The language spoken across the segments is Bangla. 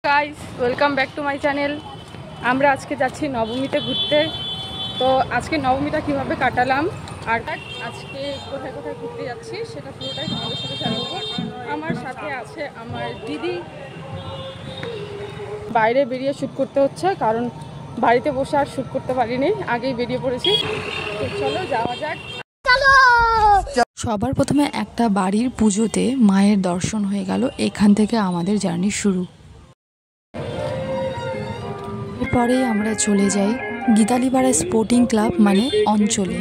Guys welcome back to my channel. আমরা আজকে যাচ্ছি নবমীতে ঘুরতে। তো আজকে নবমীটা কিভাবে কাটালাম আর আজকে কোথায় কোথায় ঘুরতে যাচ্ছি সেটা পুরোটাই তোমাদের সাথে শেয়ার করবো। আমার সাথে আছে আমার দিদি। বাইরে বেরিয়ে শ্যুট করতে হচ্ছে কারণ বাড়িতে বসে আর শ্যুট করতে পারিনি, আগেই বেরিয়ে পড়েছি। তো চলো যাওয়া যাক। সবার প্রথমে একটা বাড়ির পুজোতে মায়ের দর্শন হয়ে গেল, এখান থেকে আমাদের জার্নি শুরু। এরপরে আমরা চলে যাই গীতালিপাড়া স্পোর্টিং ক্লাব মানে অঞ্চলে।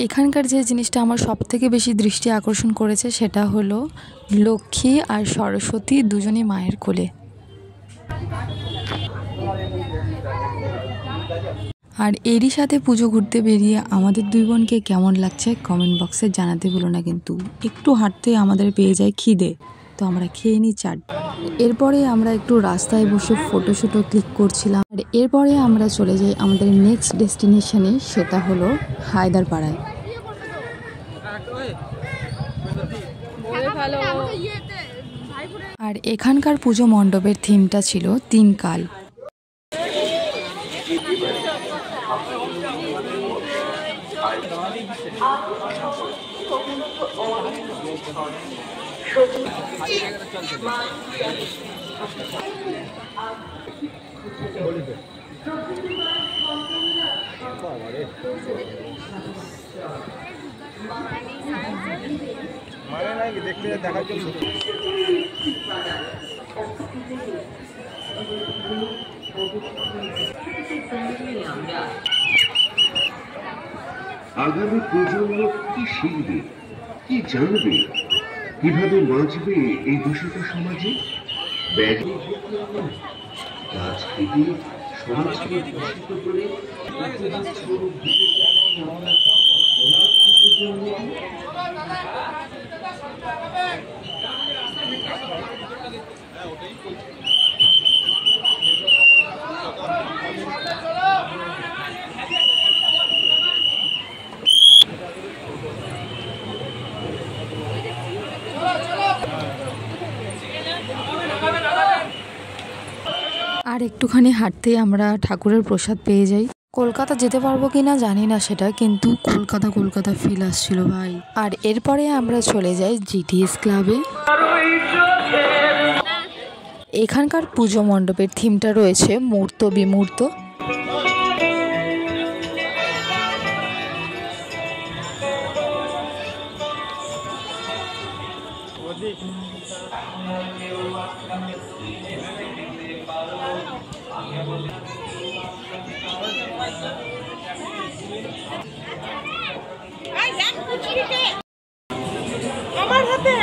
এখানকার যে জিনিসটা আমার সব থেকে বেশি দৃষ্টি আকর্ষণ করেছে সেটা হলো লক্ষ্মী আর সরস্বতী দুজনই মায়ের কোলে। আর এরই সাথে পুজো ঘুরতে বেরিয়ে আমাদের দুই বোনকে কেমন লাগছে কমেন্ট বক্সে জানাতে ভুলো না। কিন্তু একটু হাঁটতে আমাদের পেয়ে যায় খিদে, তো আমরা খেয়ে নিই চাট। এরপরে আমরা একটু রাস্তায় বসে ফটো ক্লিক করছিলাম। আর এরপরে আমরা চলে যাই আমাদের নেক্সট ডেস্টিনেশনে, সেটা হলো হায়দারপাড়ায়। আর এখানকার পুজো মণ্ডপের থিমটা ছিল 3 কাল। মানে নাই দেখতে দেখার জন্য। আগামী প্রজন্ম কি শিখবে, কি জানবে, কিভাবে বাঁচবে এই দূষিত সমাজে? গাছ কেটে সমাজকে দূষিত করে আর একটুখানি হাঁটতেই আমরা ঠাকুরের প্রসাদ পেয়ে যাই। কলকাতা যেতে পারবো কিনা জানি না সেটা, কিন্তু কলকাতা ফিল আসছিল ভাই। আর এরপরে আমরা চলে যাই জিটিএস ক্লাবে। এখানকার পুজো মণ্ডপের থিমটা রয়েছে মূর্ত বিমূর্ত। আমার হাতে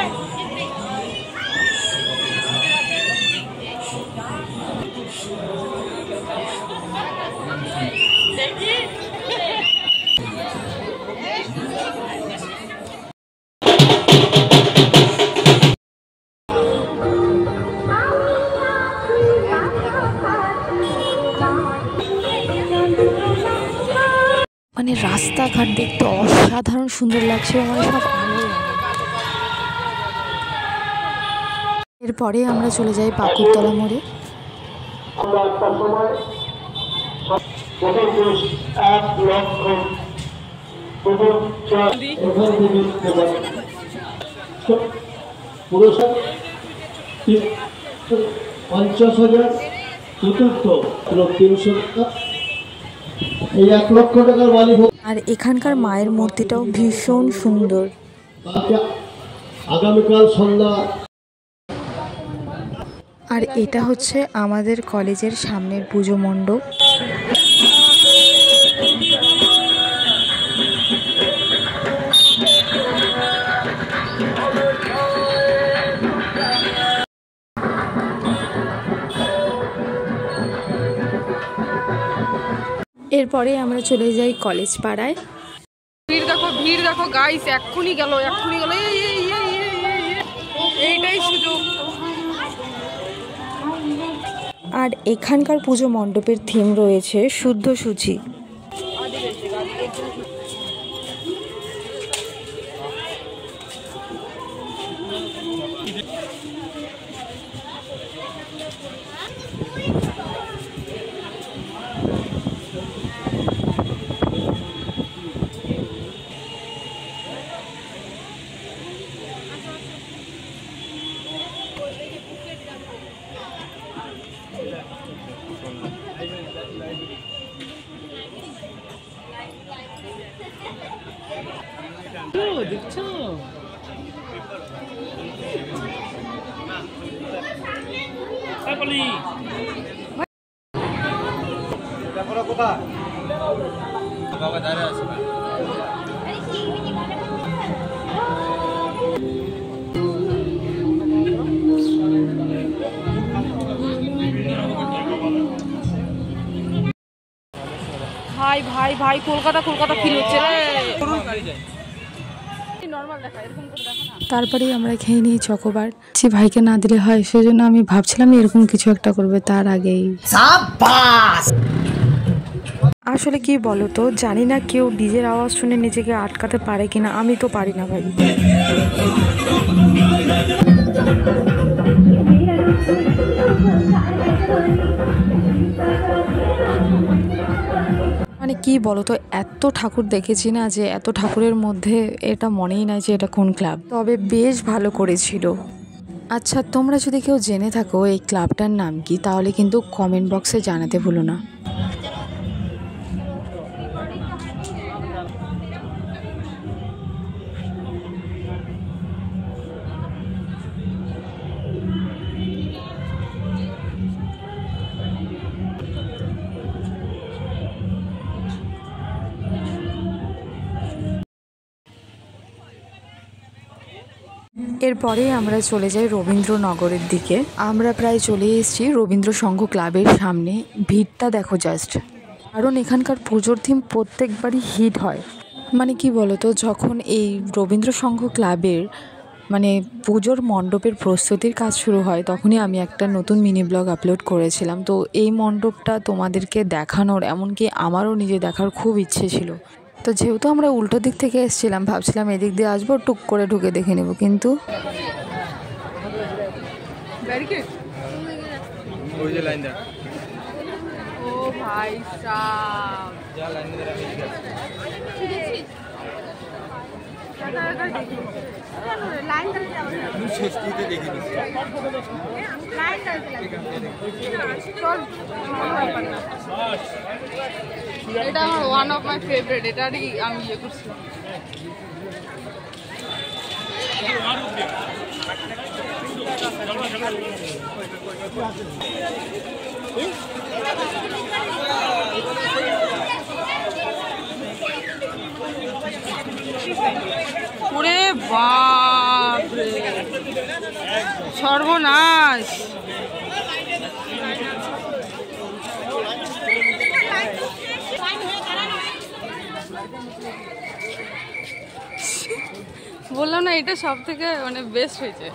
মানে রাস্তাঘাট দেখতে অসাধারণ সুন্দর লাগছে, মানে সব ভালো লাগে। এরপরে আমরা চলে যাই পাকুড়তলা মোড়ে। আর এখানকার মায়ের মূর্তিটাও ভীষণ সুন্দর। আগামীকাল সন্ধ্যা। আর এটা হচ্ছে আমাদের কলেজের সামনের পুজো মণ্ডপ। এরপরে আমরা চলে যাই কলেজ পাড়ায়। ভিড় দেখো গাইস, এক্ষুনি গেল এইটাই সুযোগ। আর এখানকার পুজো মণ্ডপের থিম রয়েছে শুদ্ধ সূচি। ভাই ভাই ভাই কলকাতা কলকাতা ফিল হচ্ছে রে। নরমাল দেখা, এরকম করে দেখা না। তারপরেই আমরা খেয়ে নিই চকোবার। সে ভাইকে না দিলে হয়, সেজন্য আমি ভাবছিলাম এরকম কিছু একটা করবে তার আগেই। আসলে কি বলতো, জানি না কেউ ডিজের আওয়াজ শুনে নিজেকে আটকাতে পারে কিনা, আমি তো পারি না ভাই। মানে কি বলতো, এত ঠাকুর দেখেছি না যে এত ঠাকুরের মধ্যে এটা মনেই নাই যে এটা কোন ক্লাব। তবে বেশ ভালো করেছিল। আচ্ছা, তোমরা যদি কেউ জেনে থাকো এই ক্লাবটার নাম কি, তাহলে কিন্তু কমেন্ট বক্সে জানাতে ভুলো না। এরপরে আমরা চলে যাই রবীন্দ্রনগরের দিকে। আমরা প্রায় চলে এসেছি রবীন্দ্র সংঘ ক্লাবের সামনে। ভিড়টা দেখো জাস্ট, কারণ এখানকার পুজোর থিম প্রত্যেকবারই হিট হয়। মানে কি বলতো, যখন এই রবীন্দ্র সংঘ ক্লাবের মানে পুজোর মণ্ডপের প্রস্তুতির কাজ শুরু হয়, তখনই আমি একটা নতুন মিনি ব্লগ আপলোড করেছিলাম। তো এই মণ্ডপটা তোমাদেরকে দেখানোর, এমনকি আমারও নিজে দেখার খুব ইচ্ছে ছিল। তো যেহেতু আমরা উল্টো দিক থেকে এসেছিলাম, ভাবছিলাম এদিক দিয়ে আসবো, টুক করে ঢুকে দেখে নেব, কিন্তু ও ভাই সাব এটা আমার ওয়ান অফ মাই ফেভারিট, এটারই আমি ইয়ে করছিলাম। ওরে বাপ রে, সর্বনাশ। বললাম না, এটা সব থেকে মানে বেস্ট হয়েছে।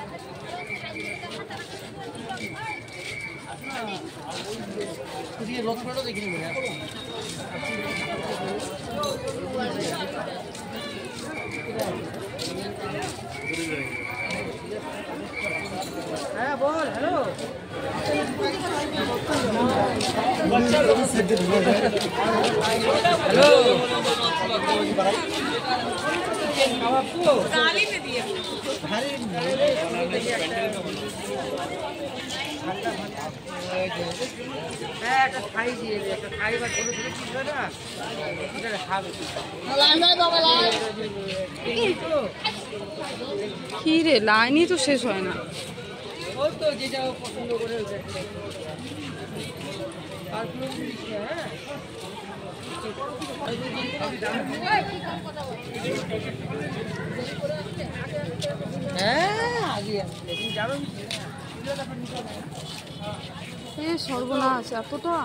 হ্যাঁ বল, হ্যালো। কি রে, লাইনই তো শেষ হয় না। সর্বনাশ এতটা।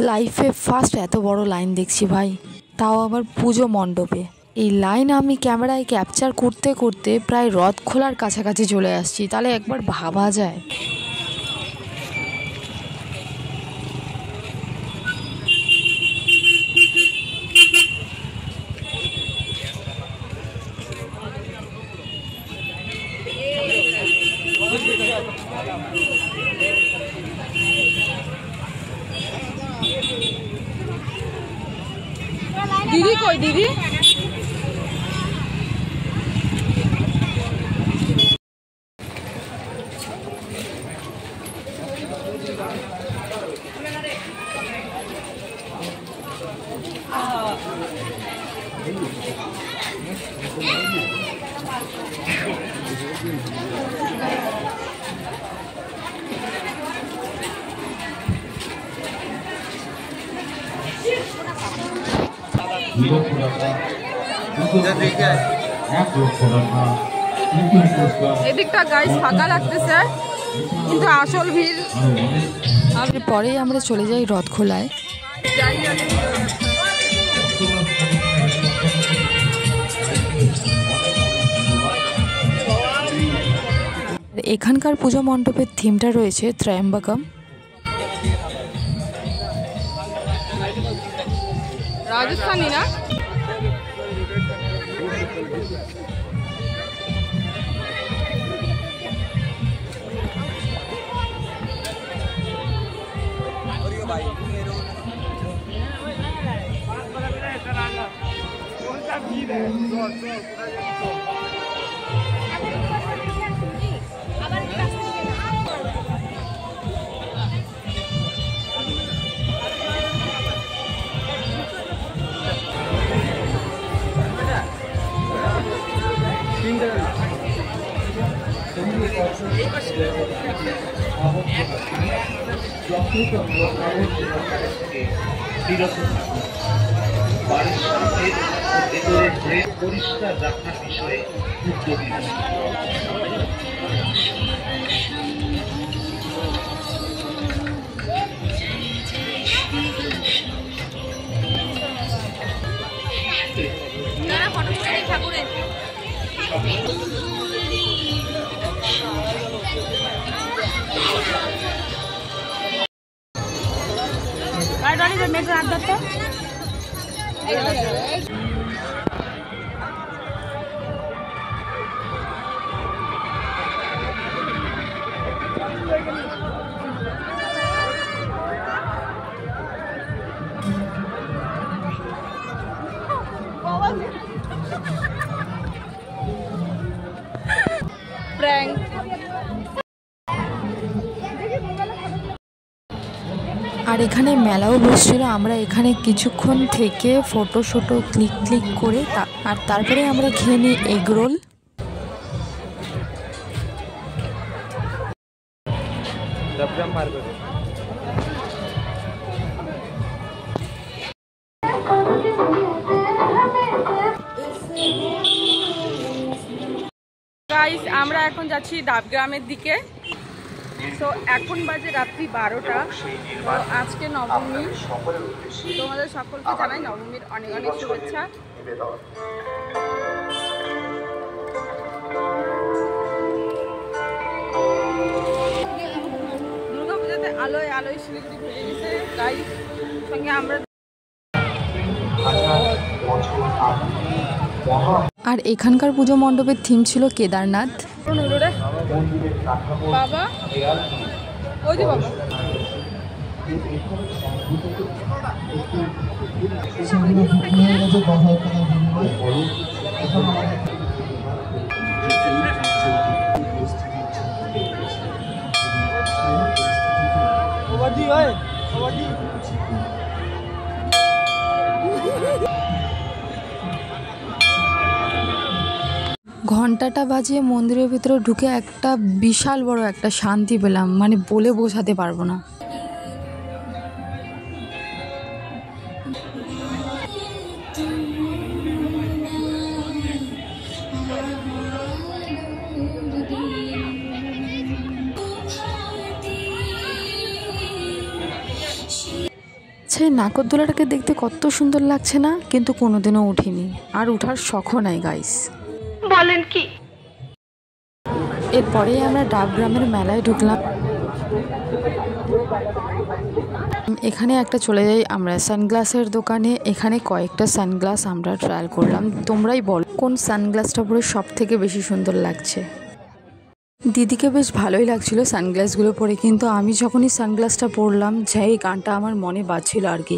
লাইফে ফার্স্ট এত বড় লাইন দেখছি ভাই, তাও আবার পুজো মণ্ডপে। এই লাইন আমি ক্যামেরায় ক্যাপচার করতে করতে প্রায় রথ খোলার কাছাকাছি চলে আসছি, তাহলে একবার ভাবা যায়। দিদি কই দিদি? এদিকটা গাইস ফাঁকা লাগতেছে, কিন্তু আসল ভিড়। পরেই আমরা চলে যাই রথ খোলায়। এখানকার পুজো মণ্ডপের থিমটা রয়েছে ত্রয়ম্বকম। রাজস্থানী না? পরিষ্কার রাখার বিষয়ে উদ্যোগী প্র্যাঙ্ক। আর এখানে মেলাও বসছিল, আমরা এখানে কিছুক্ষণ থেকে ফটো ক্লিক করে আর তারপরে আমরা খেয়ে নিই এগরোল। গাইস আমরা এখন যাচ্ছি ডাবগ্রামের দিকে। তো এখন বাজে রাত্রি 12টা। তো আজকে নবমী, তোমাদের সকলকে জানাই নবমীর অনেক অনেক শুভেচ্ছা। দুর্গাপূজাতে আলোয় আলোয় শিলিগুড়ি ভরে গেছে গাইস। সঙ্গে আমরা আর এখানকার পুজো মণ্ডপের থিম ছিল কেদারনাথ। বাবা ওই যে বাবা ঘন্টাটা বাজিয়ে মন্দিরের ভিতরে ঢুকে একটা বিশাল বড় একটা শান্তি পেলাম, মানে বলে বোঝাতে পারবো না। আচ্ছা, এই নাগরদোলাটাকে দেখতে কত সুন্দর লাগছে না? কিন্তু কোনোদিনও উঠিনি, আর উঠার শখও নাই গাইস। বলেন কি? এরপরেই আমরা ডাবগ্রামের মেলায় ঢুকলাম। এখানে একটা চলে যাই আমরা সানগ্লাসের দোকানে। এখানে কয়েকটা সানগ্লাস আমরা ট্রায়াল করলাম। তোমরাই বল কোন সানগ্লাসটা পরে সব থেকে বেশি সুন্দর লাগছে। দিদিকে বেশ ভালোই লাগছিল সানগ্লাসগুলো পরে, কিন্তু আমি যখনই সানগ্লাসটা পরলাম, যেই গানটা আমার মনে বাজছিল আর কি।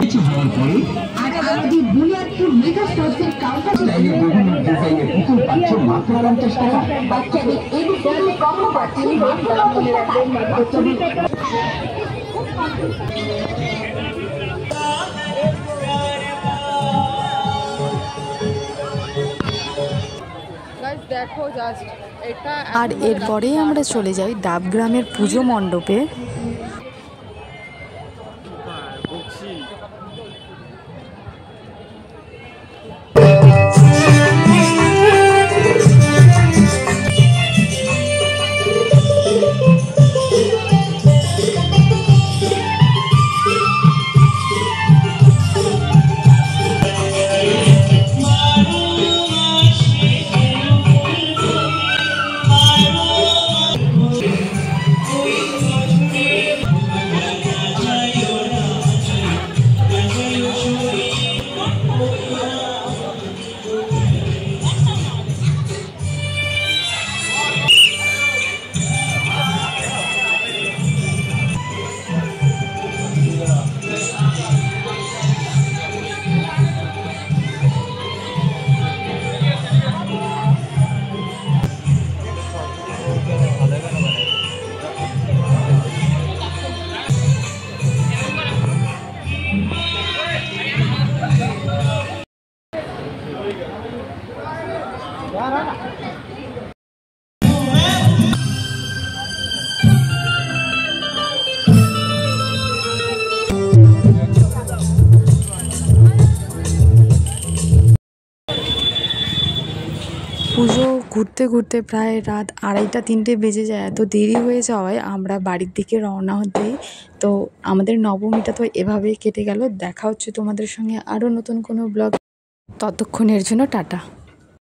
কিছু হওয়ার পরে আজ আমাদের বুনিয়াদপুর মেগা স্টোরসের কাউন্টার বিভিন্ন ডিজাইনের পুতুল পাচ্ছে মাত্র 50 টাকা। বাচ্চাদের এই ধরনের কম্বো পাচ্ছে মাত্র 50 টাকা। গাইস দেখো জাস্ট এটা। আর এরপরেই আমরা চলে যাই ডাবগ্রামের পুজো মণ্ডপে। পুজো ঘুরতে ঘুরতে প্রায় রাত 2:30-3টে বেজে যায়। এত দেরি হয়ে যাওয়ায় আমরা বাড়ির দিকে রওনা দিই। তো আমাদের নবমীটা তো এভাবেই কেটে গেল। দেখা হচ্ছে তোমাদের সঙ্গে আরও নতুন কোনো ব্লগ। ততক্ষণের জন্য টাটা।